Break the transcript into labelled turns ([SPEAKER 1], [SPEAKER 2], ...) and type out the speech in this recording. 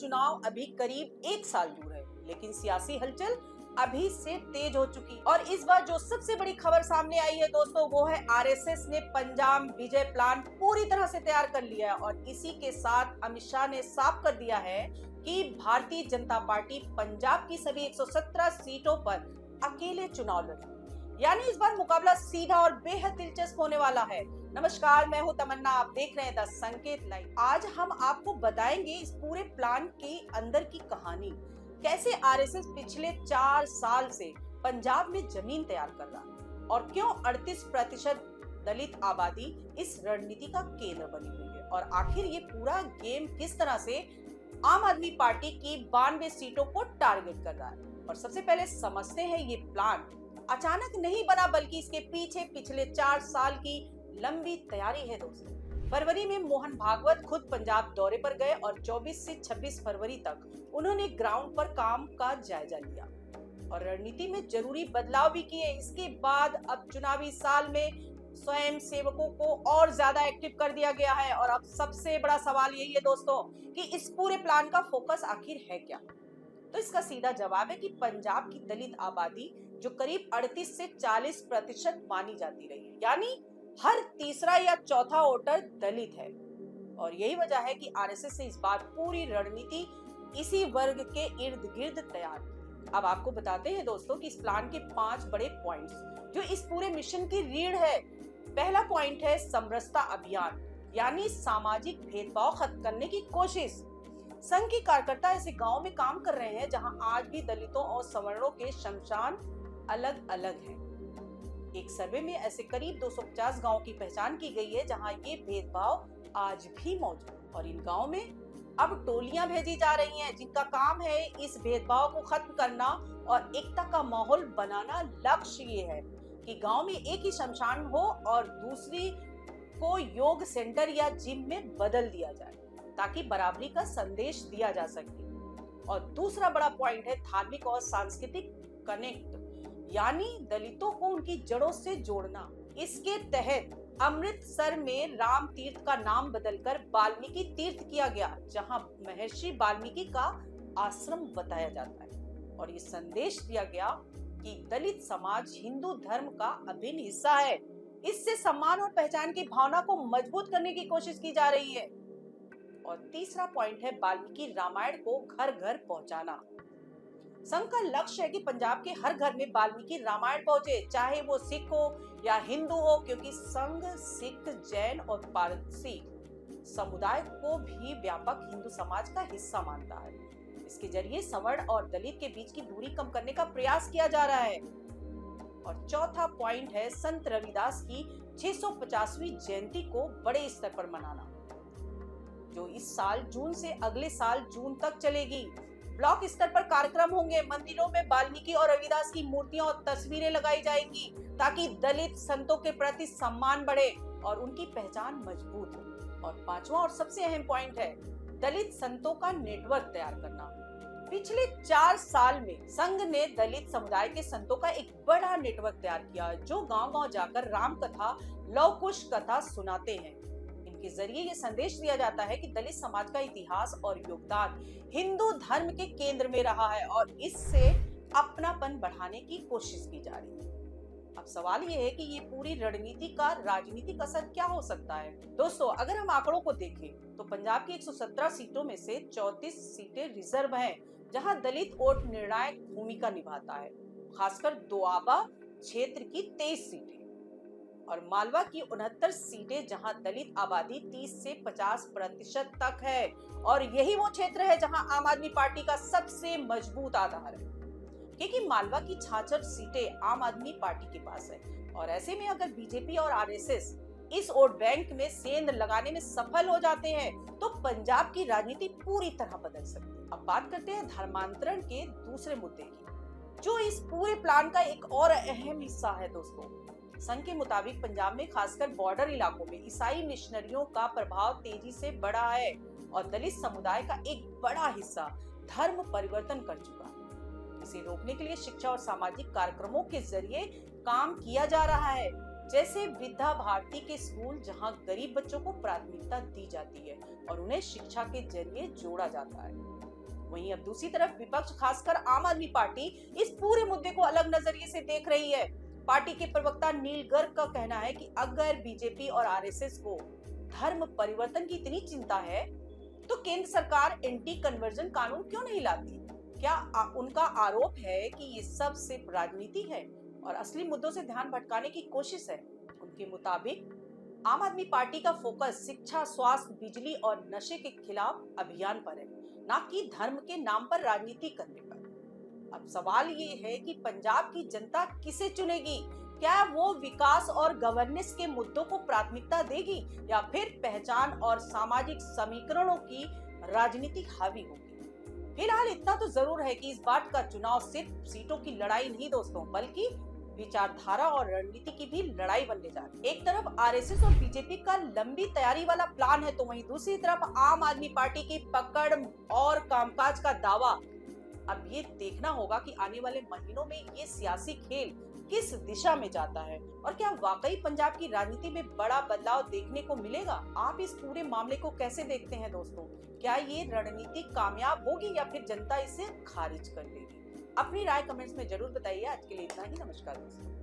[SPEAKER 1] चुनाव अभी करीब 1 साल दूर है, लेकिन सियासी हलचल अभी से तेज हो चुकी। और इस बार जो सबसे बड़ी खबर सामने आई है दोस्तों, वो है आरएसएस ने पंजाब विजय प्लान पूरी तरह से तैयार कर लिया है। और इसी के साथ अमित शाह ने साफ कर दिया है कि भारतीय जनता पार्टी पंजाब की सभी 117 सीटों पर अकेले चुनाव लड़ेगी। यानी इस बार मुकाबला सीधा और बेहद दिलचस्प होने वाला है। नमस्कार, मैं हूं तमन्ना, आप देख रहे हैं द संकेत लाइव। आज हम आपको बताएंगे इस पूरे प्लान के अंदर की कहानी, कैसे आरएसएस पिछले 4 साल से पंजाब में जमीन तैयार कर रहा है और क्यों 38% दलित आबादी इस रणनीति का केंद्र बनी हुई है, और आखिर ये पूरा गेम किस तरह से आम आदमी पार्टी की 92 सीटों को टारगेट कर रहा है। और सबसे पहले समझते हैं ये प्लान अचानक नहीं बना, बल्कि इसके पीछे पिछले 4 साल की लंबी तैयारी है दोस्तों। फरवरी में मोहन भागवत खुद पंजाब दौरे पर गए और 24 से 26 फरवरी तक उन्होंने ग्राउंड पर काम का जायजा लिया और रणनीति में जरूरी बदलाव भी किए। इसके बाद अब चुनावी साल में स्वयं सेवकों को और ज्यादा एक्टिव कर दिया गया है। और अब सबसे बड़ा सवाल यही है दोस्तों कि इस पूरे प्लान का फोकस आखिर है क्या। तो इसका सीधा जवाब है कि पंजाब की दलित आबादी जो करीब 38 से 40% मानी जाती रही है, यानी हर तीसरा या चौथा वोटर दलित है। और यही वजह है कि आरएसएस से इस बार पूरी रणनीति इसी वर्ग के इर्द गिर्द तैयार की। अब आपको बताते हैं दोस्तों कि इस प्लान के 5 बड़े पॉइंट्स जो इस पूरे मिशन की रीढ़ है। पहला पॉइंट है समरसता अभियान, यानी सामाजिक भेदभाव खत्म करने की कोशिश। संघ के कार्यकर्ता ऐसे गांव में काम कर रहे हैं जहां आज भी दलितों और सवर्णों के शमशान अलग अलग हैं। एक सर्वे में ऐसे करीब 250 गांवों की पहचान की गई है जहां ये भेदभाव आज भी मौजूद है। और इन गांवों में अब टोलियां भेजी जा रही हैं जिनका काम है इस भेदभाव को खत्म करना और एकता का माहौल बनाना। लक्ष्य ये है कि गांव में एक ही शमशान हो और दूसरी को योग सेंटर या जिम में बदल दिया जाए, ताकि बराबरी का संदेश दिया जा सके। और दूसरा बड़ा पॉइंट है धार्मिक और सांस्कृतिक कनेक्ट, यानी दलितों को उनकी जड़ों से जोड़ना। इसके तहत अमृतसर में राम तीर्थ का नाम बदलकर वाल्मीकि तीर्थ किया गया, जहां महर्षि वाल्मीकि का आश्रम बताया जाता है। और ये संदेश दिया गया कि दलित समाज हिंदू धर्म का अभिन्न हिस्सा है। इससे सम्मान और पहचान की भावना को मजबूत करने की कोशिश की जा रही है। और तीसरा पॉइंट है वाल्मीकि रामायण को घर घर पहुंचाना। संघ का लक्ष्य है कि पंजाब के हर घर में वाल्मीकि रामायण पहुंचे, चाहे वो सिख हो या हिंदू हो, क्योंकि संघ सिख, जैन और पारसी समुदाय को भी व्यापक हिंदू समाज का हिस्सा मानता है। इसके जरिए सवर्ण और दलित के बीच की दूरी कम करने का प्रयास किया जा रहा है। और चौथा पॉइंट है संत रविदास की 650वीं जयंती को बड़े स्तर पर मनाना, जो इस साल जून से अगले साल जून तक चलेगी। ब्लॉक स्तर पर कार्यक्रम होंगे, मंदिरों में वाल्मीकि और रविदास की मूर्तियां और तस्वीरें लगाई जाएंगी, ताकि दलित संतों के प्रति सम्मान बढ़े और उनकी पहचान मजबूत हो। और पांचवा और सबसे अहम पॉइंट है दलित संतों का नेटवर्क तैयार करना। पिछले 4 साल में संघ ने दलित समुदाय के संतों का एक बड़ा नेटवर्क तैयार किया, जो गांव-गांव जाकर राम कथा, लव कुश कथा सुनाते हैं। के जरिए ये संदेश दिया जाता है कि दलित समाज का इतिहास और योगदान हिंदू धर्म के केंद्र में रहा है और इससे अपनापन बढ़ाने की कोशिश की जा रही है। अब सवाल ये है कि ये पूरी रणनीति का राजनीतिक असर क्या हो सकता है। दोस्तों, अगर हम आंकड़ों को देखें तो पंजाब की 117 सीटों में से 34 सीटें रिजर्व हैं, जहां दलित वोट निर्णायक भूमिका निभाता है, खासकर दोआबा क्षेत्र की 23 सीटें और मालवा की 69 सीटें, जहां दलित आबादी 30 से 50% तक है। और यही वो क्षेत्र है जहां आम आदमी पार्टी का सबसे मजबूत आधार है, क्योंकि मालवा की 66 सीटें आम आदमी पार्टी के पास है। और ऐसे में अगर बीजेपी और आरएसएस इस वोट बैंक में सेंध लगाने में सफल हो जाते हैं तो पंजाब की राजनीति पूरी तरह बदल सकती है। अब बात करते हैं धर्मांतरण के दूसरे मुद्दे की, जो इस पूरे प्लान का एक और अहम हिस्सा है दोस्तों। संघ के मुताबिक पंजाब में खासकर बॉर्डर इलाकों में ईसाई मिशनरियों का प्रभाव तेजी से बढ़ा है और दलित समुदाय का एक बड़ा हिस्सा धर्म परिवर्तन कर चुका है। इसे रोकने के लिए शिक्षा और सामाजिक कार्यक्रमों के जरिए काम किया जा रहा है, जैसे वृद्धा भारती के स्कूल, जहां गरीब बच्चों को प्राथमिकता दी जाती है और उन्हें शिक्षा के जरिए जोड़ा जाता है। वहीं अब दूसरी तरफ विपक्ष खासकर आम आदमी पार्टी इस पूरे मुद्दे को अलग नजरिए से देख रही है। पार्टी के प्रवक्ता नील गर्ग का कहना है कि अगर बीजेपी और आरएसएस को धर्म परिवर्तन की इतनी चिंता है तो केंद्र सरकार एंटी कन्वर्जन कानून क्यों नहीं लाती? क्या उनका आरोप है कि ये सब सिर्फ राजनीति है और असली मुद्दों से ध्यान भटकाने की कोशिश है? उनके मुताबिक आम आदमी पार्टी का फोकस शिक्षा, स्वास्थ्य, बिजली और नशे के खिलाफ अभियान पर है, ना कि धर्म के नाम पर राजनीति करने पर। अब सवाल ये है कि पंजाब की जनता किसे चुनेगी? क्या वो विकास और गवर्नेंस के मुद्दों को प्राथमिकता देगी या फिर पहचान और सामाजिक समीकरणों की राजनीति हावी होगी? फिलहाल इतना तो जरूर है कि इस बार का चुनाव सिर्फ सीटों की लड़ाई नहीं दोस्तों, बल्कि विचारधारा और रणनीति की भी लड़ाई बनने जा रही है। एक तरफ आरएसएस और बीजेपी का लंबी तैयारी वाला प्लान है, तो वहीं दूसरी तरफ आम आदमी पार्टी की पकड़ और कामकाज का दावा। अब ये देखना होगा कि आने वाले महीनों में ये सियासी खेल किस दिशा में जाता है और क्या वाकई पंजाब की राजनीति में बड़ा बदलाव देखने को मिलेगा। आप इस पूरे मामले को कैसे देखते हैं दोस्तों? क्या ये रणनीति कामयाब होगी या फिर जनता इसे खारिज कर देगी? अपनी राय कमेंट्स में जरूर बताइए। आज के लिए इतना ही। नमस्कार दोस्तों।